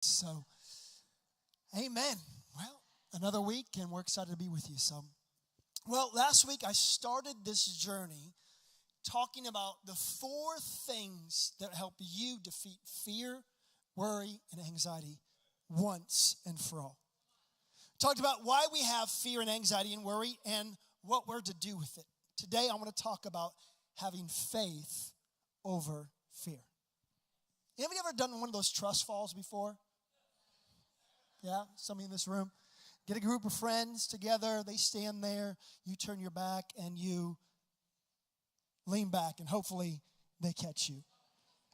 So, amen. Well, another week, and we're excited to be with you. So, well, last week I started this journey talking about the 4 things that help you defeat fear, worry, and anxiety once and for all. Talked about why we have fear and anxiety and worry and what we're to do with it. Today I want to talk about having faith over fear. Have you ever done one of those trust falls before? Yeah, some of you in this room. Get a group of friends together, they stand there, you turn your back and you lean back and hopefully they catch you.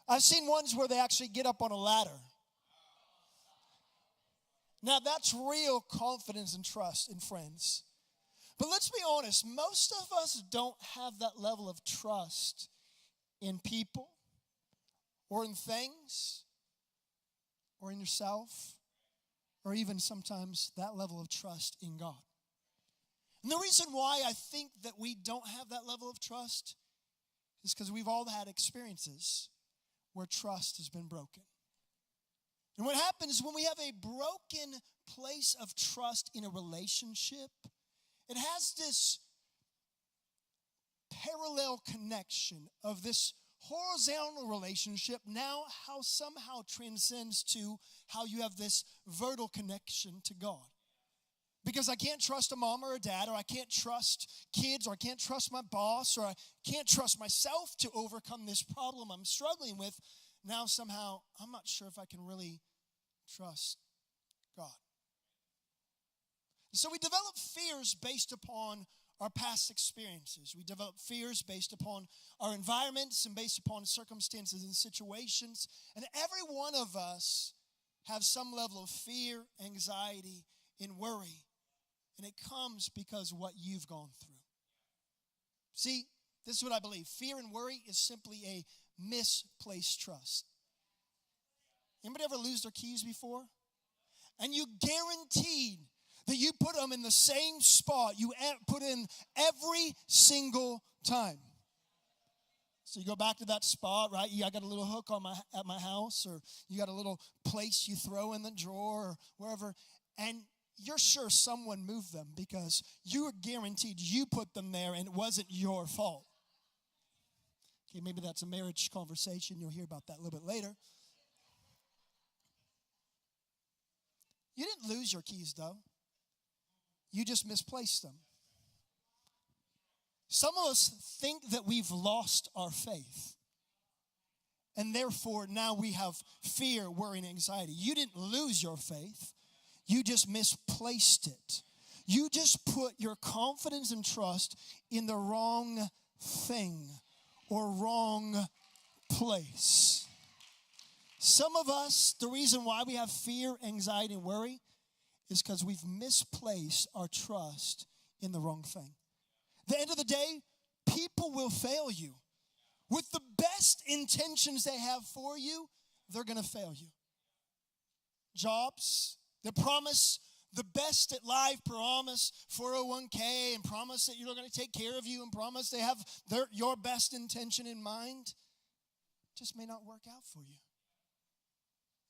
I've seen ones where they actually get up on a ladder. Now that's real confidence and trust in friends. But let's be honest, most of us don't have that level of trust in people or in things or in yourself, or even sometimes that level of trust in God. And the reason why I think that we don't have that level of trust is because we've all had experiences where trust has been broken. And what happens when we have a broken place of trust in a relationship, it has this parallel connection of this horizontal relationship now how somehow transcends to how you have this vertical connection to God. Because I can't trust a mom or a dad, or I can't trust kids, or I can't trust my boss, or I can't trust myself to overcome this problem I'm struggling with. Now somehow I'm not sure if I can really trust God. So we develop fears based upon our past experiences. We develop fears based upon our environments and based upon circumstances and situations. And every one of us have some level of fear, anxiety, and worry. And it comes because of what you've gone through. See, this is what I believe. Fear and worry is simply a misplaced trust. Anybody ever lose their keys before? And you guaranteed that you put them in the same spot you put in every single time. So you go back to that spot, right? I got a little hook at my house, or you got a little place you throw in the drawer or wherever, and you're sure someone moved them because you are guaranteed you put them there and it wasn't your fault. Okay, maybe that's a marriage conversation. You'll hear about that a little bit later. You didn't lose your keys, though. You just misplaced them. Some of us think that we've lost our faith. And therefore, now we have fear, worry, and anxiety. You didn't lose your faith. You just misplaced it. You just put your confidence and trust in the wrong thing or wrong place. Some of us, the reason why we have fear, anxiety, and worry is because we've misplaced our trust in the wrong thing. At the end of the day, people will fail you. With the best intentions they have for you, they're going to fail you. Jobs, they promise the best at life, promise 401k, and promise that you're going to take care of you, and promise they have your best intention in mind. Just may not work out for you.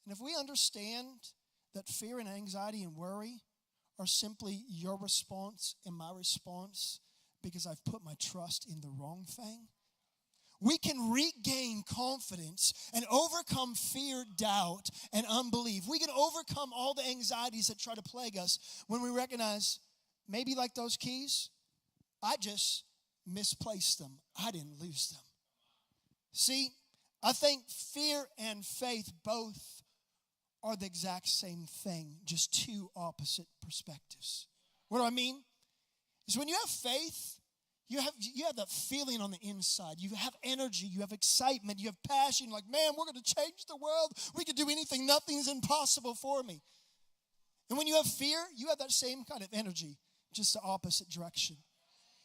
And if we understand that fear and anxiety and worry are simply your response and my response because I've put my trust in the wrong thing, we can regain confidence and overcome fear, doubt, and unbelief. We can overcome all the anxieties that try to plague us when we recognize, maybe like those keys, I just misplaced them. I didn't lose them. See, I think fear and faith both are the exact same thing, just 2 opposite perspectives. What do I mean? Is when you have faith, you have that feeling on the inside. You have energy, you have excitement, you have passion. Like, man, we're going to change the world. We can do anything. Nothing's impossible for me. And when you have fear, you have that same kind of energy, just the opposite direction.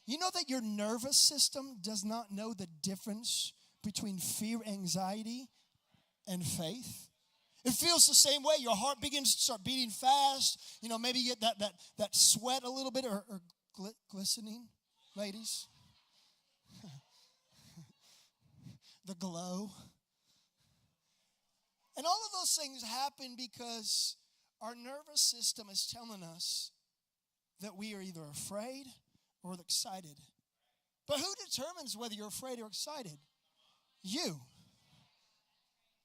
You know that your nervous system does not know the difference between fear, anxiety, and faith? It feels the same way. Your heart begins to start beating fast. You know, maybe you get that sweat a little bit or glistening, ladies. the glow. And all of those things happen because our nervous system is telling us that we are either afraid or excited. But who determines whether you're afraid or excited? You.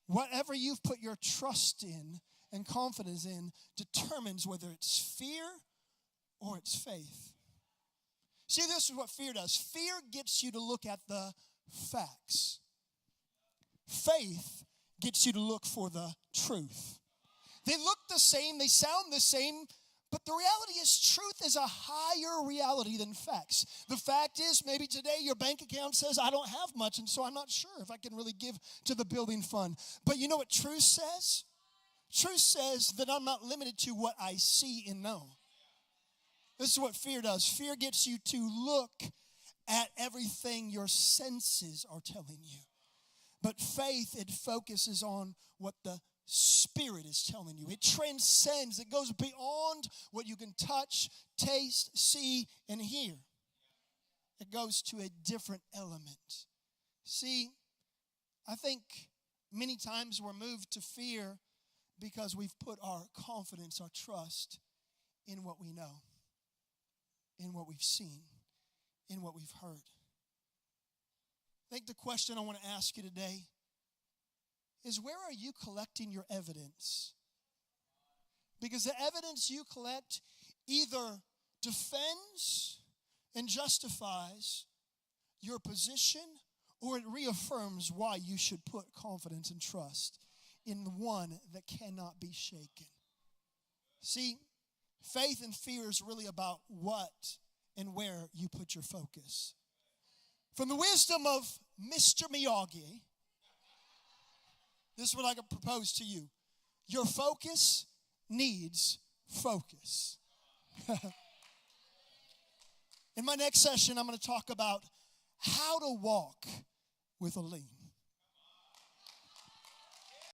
Whatever you've put your trust in and confidence in determines whether it's fear or it's faith. See, this is what fear does. Fear gets you to look at the facts. Faith gets you to look for the truth. They look the same, they sound the same, but the reality is truth is a higher reality than facts. The fact is, maybe today your bank account says, I don't have much, and so I'm not sure if I can really give to the building fund. But you know what truth says? Truth says that I'm not limited to what I see and know. This is what fear does. Fear gets you to look at everything your senses are telling you. But faith, it focuses on what the Spirit is telling you. It transcends. It goes beyond what you can touch, taste, see, and hear. It goes to a different element. See, I think many times we're moved to fear because we've put our confidence, our trust in what we know, in what we've seen, in what we've heard. I think the question I want to ask you today is, where are you collecting your evidence? Because the evidence you collect either defends and justifies your position, or it reaffirms why you should put confidence and trust in the one that cannot be shaken. See, faith and fear is really about what and where you put your focus. From the wisdom of Mr. Miyagi, this is what I could propose to you. Your focus needs focus. In my next session, I'm going to talk about how to walk with a lean.